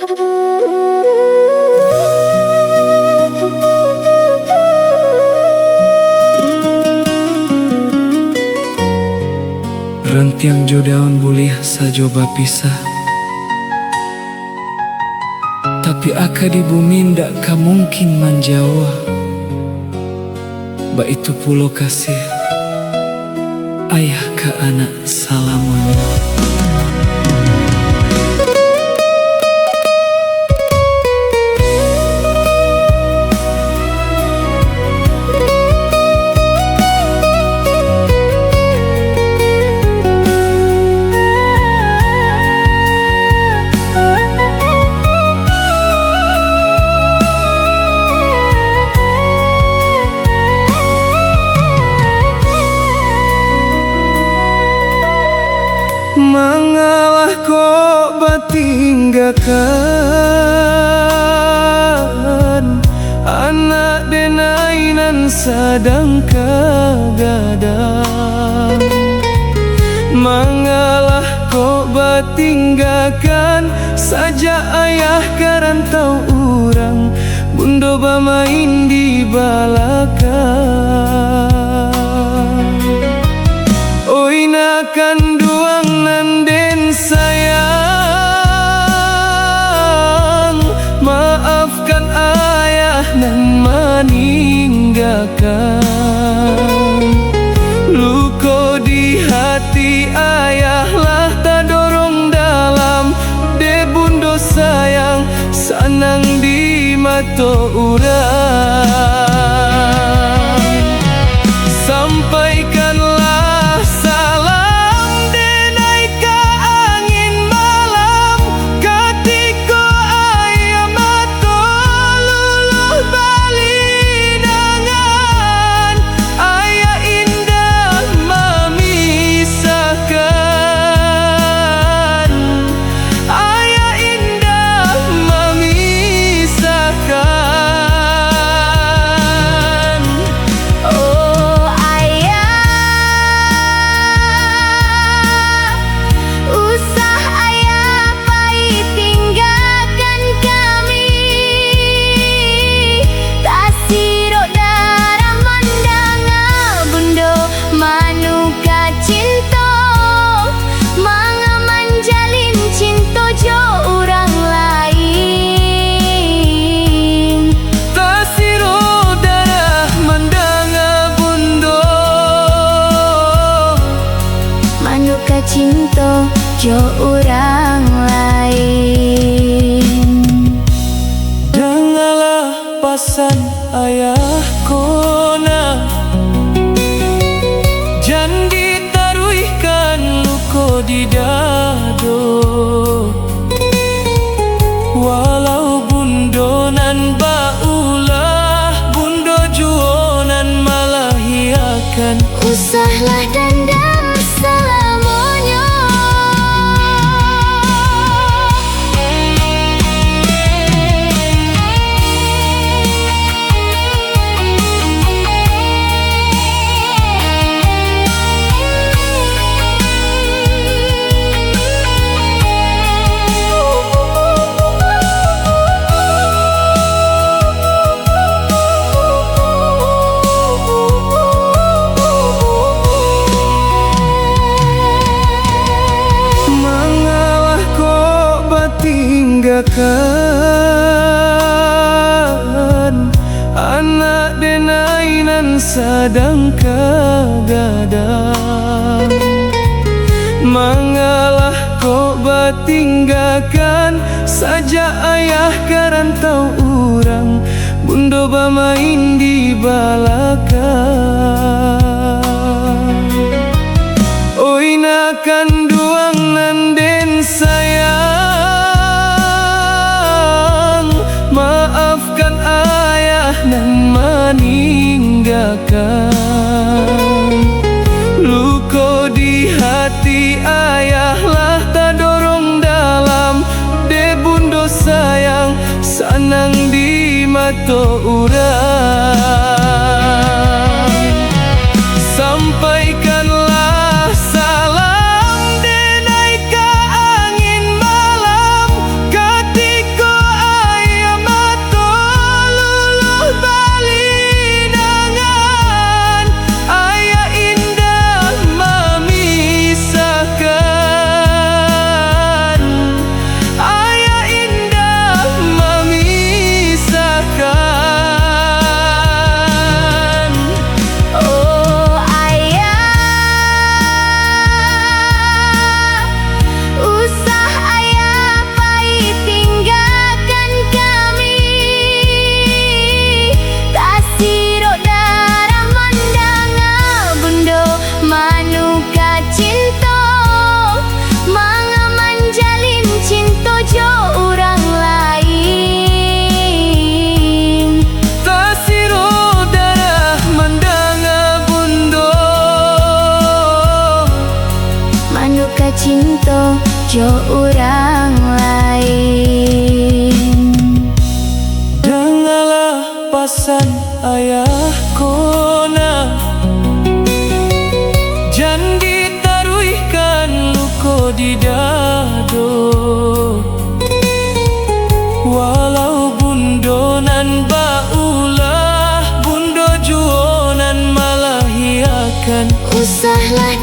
Rentiang jodaon boleh sajoba pisah, tapi aka di bumi ndak ka mungkin manjawa. Ba itu pulo kasih ayah ke anak salamanya. Mangalah kok batinggakan anak denainan sadang kagadang. Mangalah kok batinggakan saja ayah karantau urang, bundo bamain di balakang. Oi nakan duang nanden sayang, maafkan ayah nan meninggalkan. Luko di hati ayah lah tak dorong dalam, de bundo sayang sanang di mato urang. Sampaikanlah salam denai ka angin malam, katiko ayah mato luluh balinangan. Ayah indah memisahkan, ayah indah memisahkan. Cinta jo orang lain. Dengarlah pasan ayah kona, jan ditaruhkan luko di dado. Walau bundonan baulah, bundo juonan malah hiakan. Usahlah dendam selamanya. Tinggalkan anak denainan sadang kagadang. Mangalah kok batinggakan saja ayah karantau urang, bundo bamain di balakang. Oi nakan duang nanden sayang, maafkan ayah nan meninggalkan. Luko di hati ayah lah tak dorong dalam, de bundo sayang sanang di mato urang. Sampaikanlah salam denai ka angin malam, katiko jo urang lain. Dengarlah pasan ayah kona, jan ditaruhkan luko di dado. Walau bundonan baulah, bundo juonan malah hiakan. Usahlah